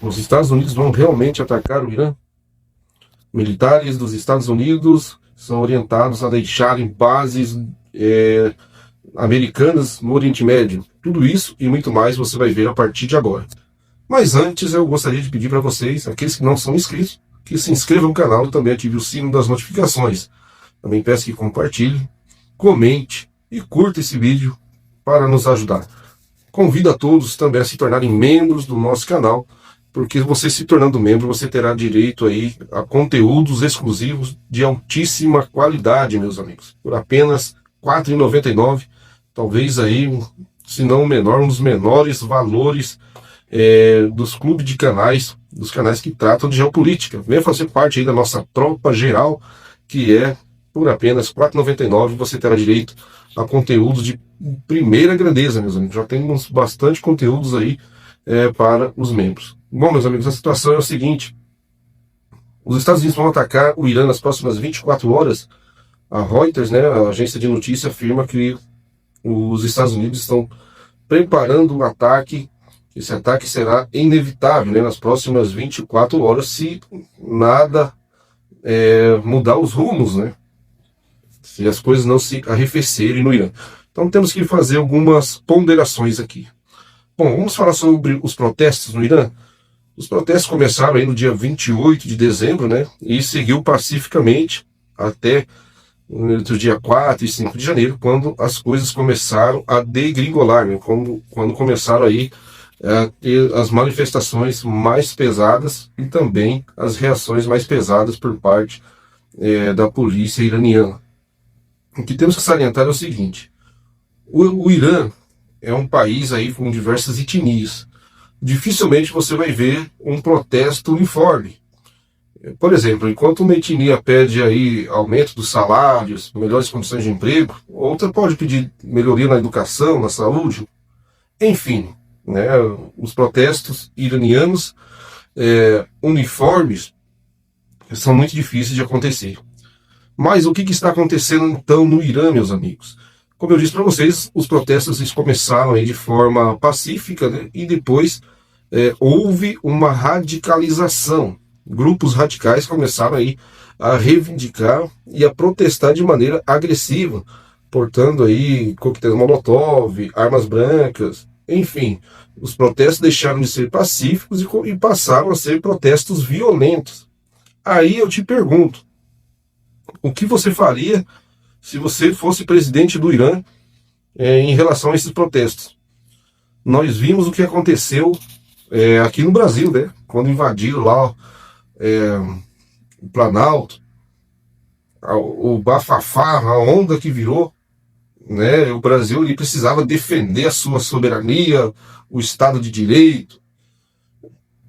Os Estados Unidos vão realmente atacar o Irã? Militares dos Estados Unidos são orientados a deixarem bases americanas no Oriente Médio. Tudo isso e muito mais você vai ver a partir de agora. Mas antes eu gostaria de pedir para vocês, aqueles que não são inscritos, que se inscrevam no canal e também ative o sino das notificações. Também peço que compartilhe, comente e curta esse vídeo para nos ajudar. Convido a todos também a se tornarem membros do nosso canal, porque você se tornando membro, você terá direito aí a conteúdos exclusivos de altíssima qualidade, meus amigos. Por apenas R$ 4,99, talvez aí, se não o menor, um dos menores valores dos clubes de canais, dos canais que tratam de geopolítica. Venha fazer parte aí da nossa tropa geral, que é por apenas R$ 4,99, você terá direito a conteúdos de primeira grandeza, meus amigos. Já temos bastante conteúdos aí para os membros. Bom, meus amigos, a situação é o seguinte: os Estados Unidos vão atacar o Irã nas próximas 24 horas. A Reuters, a agência de notícia, afirma que os Estados Unidos estão preparando um ataque. Esse ataque será inevitável nas próximas 24 horas, se nada mudar os rumos, se as coisas não se arrefecerem no Irã. Então temos que fazer algumas ponderações aqui. Bom, vamos falar sobre os protestos no Irã. Os protestos começaram aí no dia 28 de dezembro, e seguiu pacificamente até entre o dia 4 e 5 de janeiro, quando as coisas começaram a degringolar, quando começaram aí a ter as manifestações mais pesadas e também as reações mais pesadas por parte da polícia iraniana. O que temos que salientar é o seguinte: o Irã é um país aí com diversas etnias. Dificilmente você vai ver um protesto uniforme. Por exemplo, enquanto uma etnia pede aí aumento dos salários, melhores condições de emprego, outra pode pedir melhoria na educação, na saúde. Enfim, os protestos iranianos uniformes são muito difíceis de acontecer. Mas o que está acontecendo então no Irã, meus amigos? Como eu disse para vocês, os protestos começaram aí de forma pacífica, e depois houve uma radicalização. Grupos radicais começaram aí a reivindicar e a protestar de maneira agressiva, portando aí coquetéis Molotov, armas brancas, enfim. Os protestos deixaram de ser pacíficos e passaram a ser protestos violentos. Aí eu te pergunto, o que você faria se você fosse presidente do Irã em relação a esses protestos? Nós vimos o que aconteceu aqui no Brasil, quando invadiram lá o Planalto, o bafafá, a onda que virou, o Brasil ele precisava defender a sua soberania, o Estado de Direito.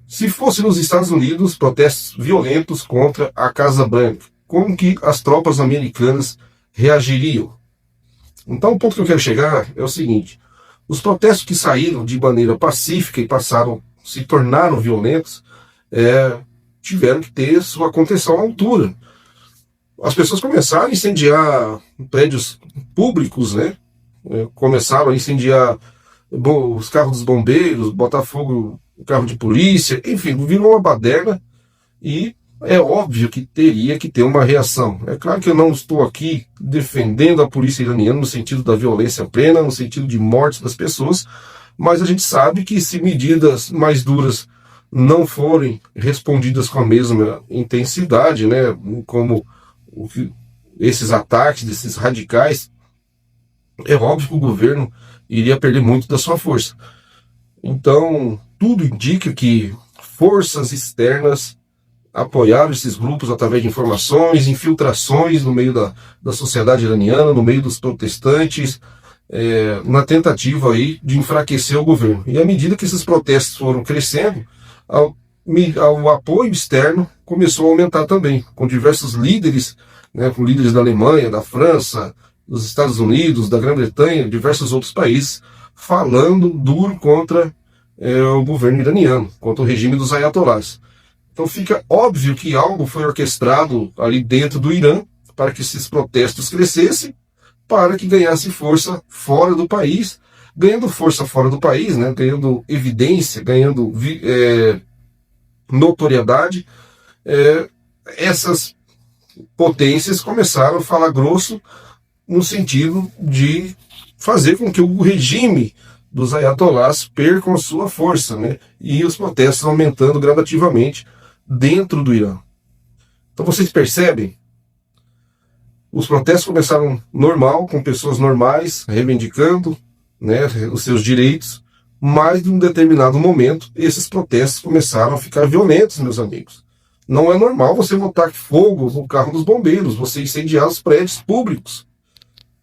Se fosse nos Estados Unidos, protestos violentos contra a Casa Branca, como que as tropas americanas reagiriam? Então o ponto que eu quero chegar é o seguinte: os protestos que saíram de maneira pacífica e se tornaram violentos, tiveram que ter sua contenção à altura. As pessoas começaram a incendiar prédios públicos, começaram a incendiar os carros dos bombeiros, botar fogo no carro de polícia, enfim, virou uma baderna, e é óbvio que teria que ter uma reação. É claro que eu não estou aqui defendendo a polícia iraniana no sentido da violência plena, no sentido de mortes das pessoas, mas a gente sabe que se medidas mais duras não forem respondidas com a mesma intensidade, como esses ataques desses radicais, é óbvio que o governo iria perder muito da sua força. Então, tudo indica que forças externas apoiaram esses grupos através de informações, infiltrações no meio da sociedade iraniana, no meio dos protestantes, na tentativa aí de enfraquecer o governo. E à medida que esses protestos foram crescendo, o apoio externo começou a aumentar também, com diversos líderes, com líderes da Alemanha, da França, dos Estados Unidos, da Grã-Bretanha, diversos outros países, falando duro contra o governo iraniano, contra o regime dos ayatollahs. Então fica óbvio que algo foi orquestrado ali dentro do Irã para que esses protestos crescessem, para que ganhasse força fora do país, ganhando força fora do país, ganhando evidência, ganhando notoriedade, essas potências começaram a falar grosso no sentido de fazer com que o regime dos ayatolás percam a sua força, né? E os protestos aumentando gradativamente dentro do Irã. Então vocês percebem, os protestos começaram normal, com pessoas normais reivindicando, né, os seus direitos, mas em um determinado momento esses protestos começaram a ficar violentos, meus amigos. Não é normal você botar fogo no carro dos bombeiros, você incendiar os prédios públicos.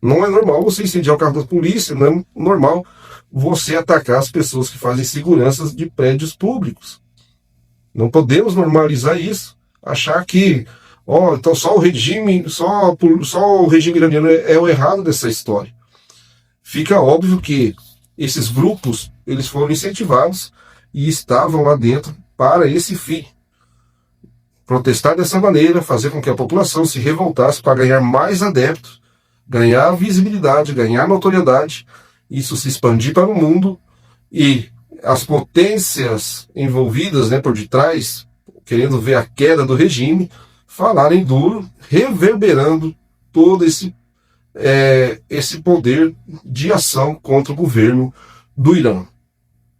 Não é normal você incendiar o carro da polícia, não é normal você atacar as pessoas que fazem seguranças de prédios públicos. Não podemos normalizar isso, achar que então só o regime iraniano é o errado dessa história. Fica óbvio que esses grupos, eles foram incentivados e estavam lá dentro para esse fim. Protestar dessa maneira, fazer com que a população se revoltasse para ganhar mais adeptos, ganhar visibilidade, ganhar notoriedade, isso se expandir para o mundo e as potências envolvidas, né, por detrás, querendo ver a queda do regime, falarem duro, reverberando todo esse poder de ação contra o governo do Irã.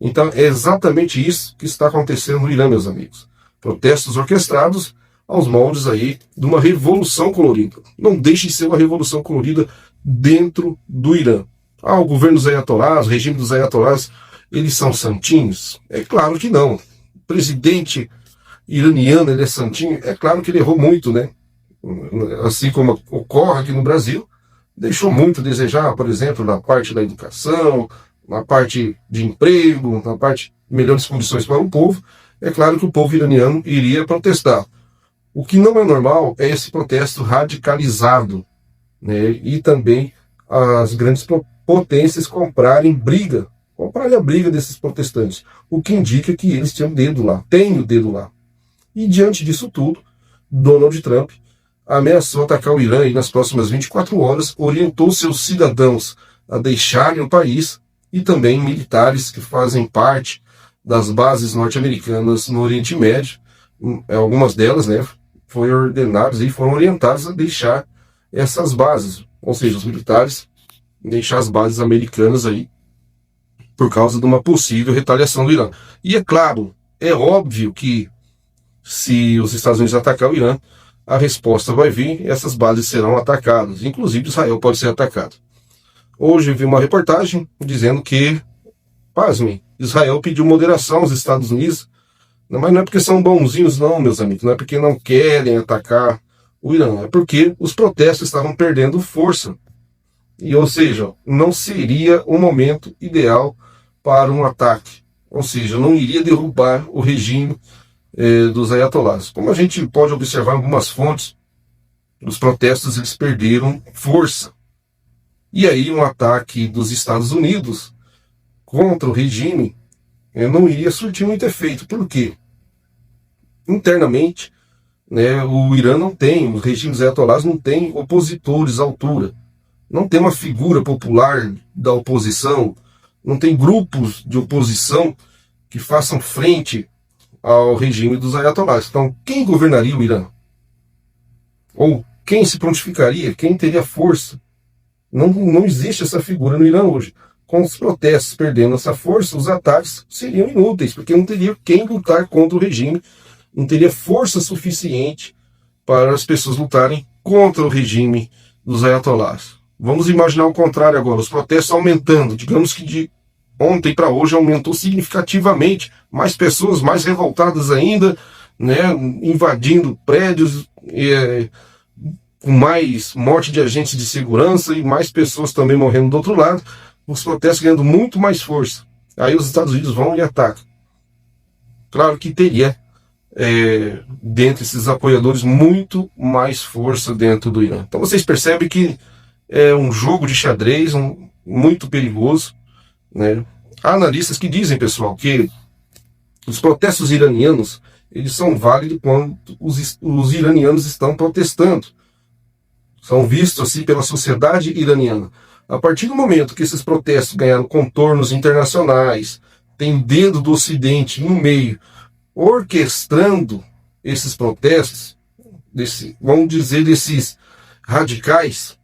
Então é exatamente isso que está acontecendo no Irã, meus amigos. Protestos orquestrados aos moldes aí de uma revolução colorida. Não deixe de ser uma revolução colorida dentro do Irã. O governo dos ayatolás, o regime dos ayatolás, eles são santinhos? É claro que não. O presidente iraniano, ele é santinho? É claro que ele errou muito, né? Assim como ocorre aqui no Brasil, deixou muito a desejar, por exemplo, na parte da educação, na parte de emprego, na parte de melhores condições para o povo. É claro que o povo iraniano iria protestar. O que não é normal é esse protesto radicalizado, né? E também as grandes potências comprarem a briga desses protestantes, o que indica que eles tinham dedo lá, têm o dedo lá. E diante disso tudo, Donald Trump ameaçou atacar o Irã e nas próximas 24 horas orientou seus cidadãos a deixarem o país e também militares que fazem parte das bases norte-americanas no Oriente Médio, algumas delas, né, foram ordenadas e foram orientadas a deixar essas bases, ou seja, os militares deixar as bases americanas aí por causa de uma possível retaliação do Irã. E é claro, é óbvio que se os Estados Unidos atacar o Irã, a resposta vai vir e essas bases serão atacadas. Inclusive Israel pode ser atacado. Hoje eu vi uma reportagem dizendo que, pasmem, Israel pediu moderação aos Estados Unidos, mas não é porque são bonzinhos não, meus amigos, não é porque não querem atacar o Irã, é porque os protestos estavam perdendo força. E, ou seja, não seria o momento ideal para um ataque. Ou seja, não iria derrubar o regime dos ayatolás. Como a gente pode observar em algumas fontes, os protestos eles perderam força. E aí um ataque dos Estados Unidos contra o regime não iria surtir muito efeito. Por quê? Internamente, né, o Irã não tem, os regimes ayatolás não tem opositores à altura. Não tem uma figura popular da oposição, não tem grupos de oposição que façam frente ao regime dos ayatolás. Então, quem governaria o Irã? Ou quem se prontificaria? Quem teria força? Não existe essa figura no Irã hoje. Com os protestos perdendo essa força, os ataques seriam inúteis, porque não teria quem lutar contra o regime, não teria força suficiente para as pessoas lutarem contra o regime dos ayatolás. Vamos imaginar o contrário agora, os protestos aumentando, digamos que de ontem para hoje aumentou significativamente, mais pessoas mais revoltadas ainda, né, invadindo prédios, com mais morte de agentes de segurança e mais pessoas também morrendo do outro lado, os protestos ganhando muito mais força. Aí os Estados Unidos vão e atacam. Claro que teria, dentre esses apoiadores, muito mais força dentro do Irã. Então vocês percebem que é um jogo de xadrez muito perigoso, né? Há analistas que dizem, pessoal, que os protestos iranianos eles são válidos quando os iranianos estão protestando. São vistos assim pela sociedade iraniana. A partir do momento que esses protestos ganharam contornos internacionais, tem dedo do Ocidente no meio, orquestrando esses protestos, vamos dizer, desses radicais,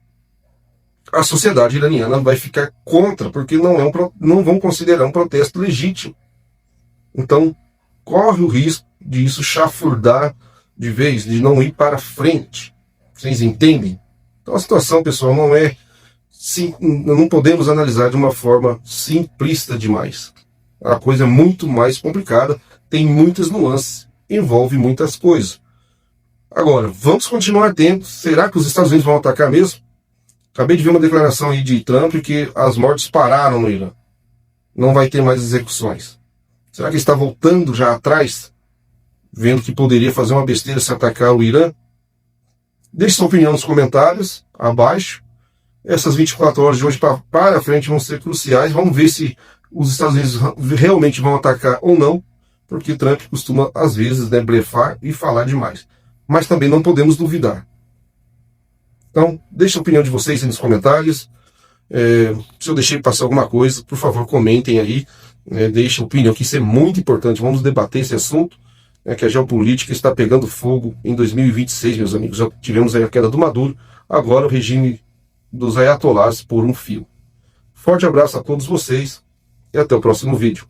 a sociedade iraniana vai ficar contra, porque não vão considerar um protesto legítimo. Então, corre o risco de isso chafurdar de vez, de não ir para frente. Vocês entendem? Então a situação, pessoal, não podemos analisar de uma forma simplista demais. A coisa é muito mais complicada, tem muitas nuances, envolve muitas coisas. Agora, vamos continuar atentos. Será que os Estados Unidos vão atacar mesmo? Acabei de ver uma declaração aí de Trump que as mortes pararam no Irã. Não vai ter mais execuções. Será que ele está voltando já atrás, vendo que poderia fazer uma besteira se atacar o Irã? Deixe sua opinião nos comentários abaixo. Essas 24 horas de hoje para frente vão ser cruciais. Vamos ver se os Estados Unidos realmente vão atacar ou não, porque Trump costuma, às vezes, blefar e falar demais. Mas também não podemos duvidar. Então, deixe a opinião de vocês aí nos comentários. Se eu deixei passar alguma coisa, por favor, comentem aí. Deixe a opinião, que isso é muito importante. Vamos debater esse assunto, que a geopolítica está pegando fogo em 2026, meus amigos. Já tivemos aí a queda do Maduro, agora o regime dos ayatollahs por um fio. Forte abraço a todos vocês e até o próximo vídeo.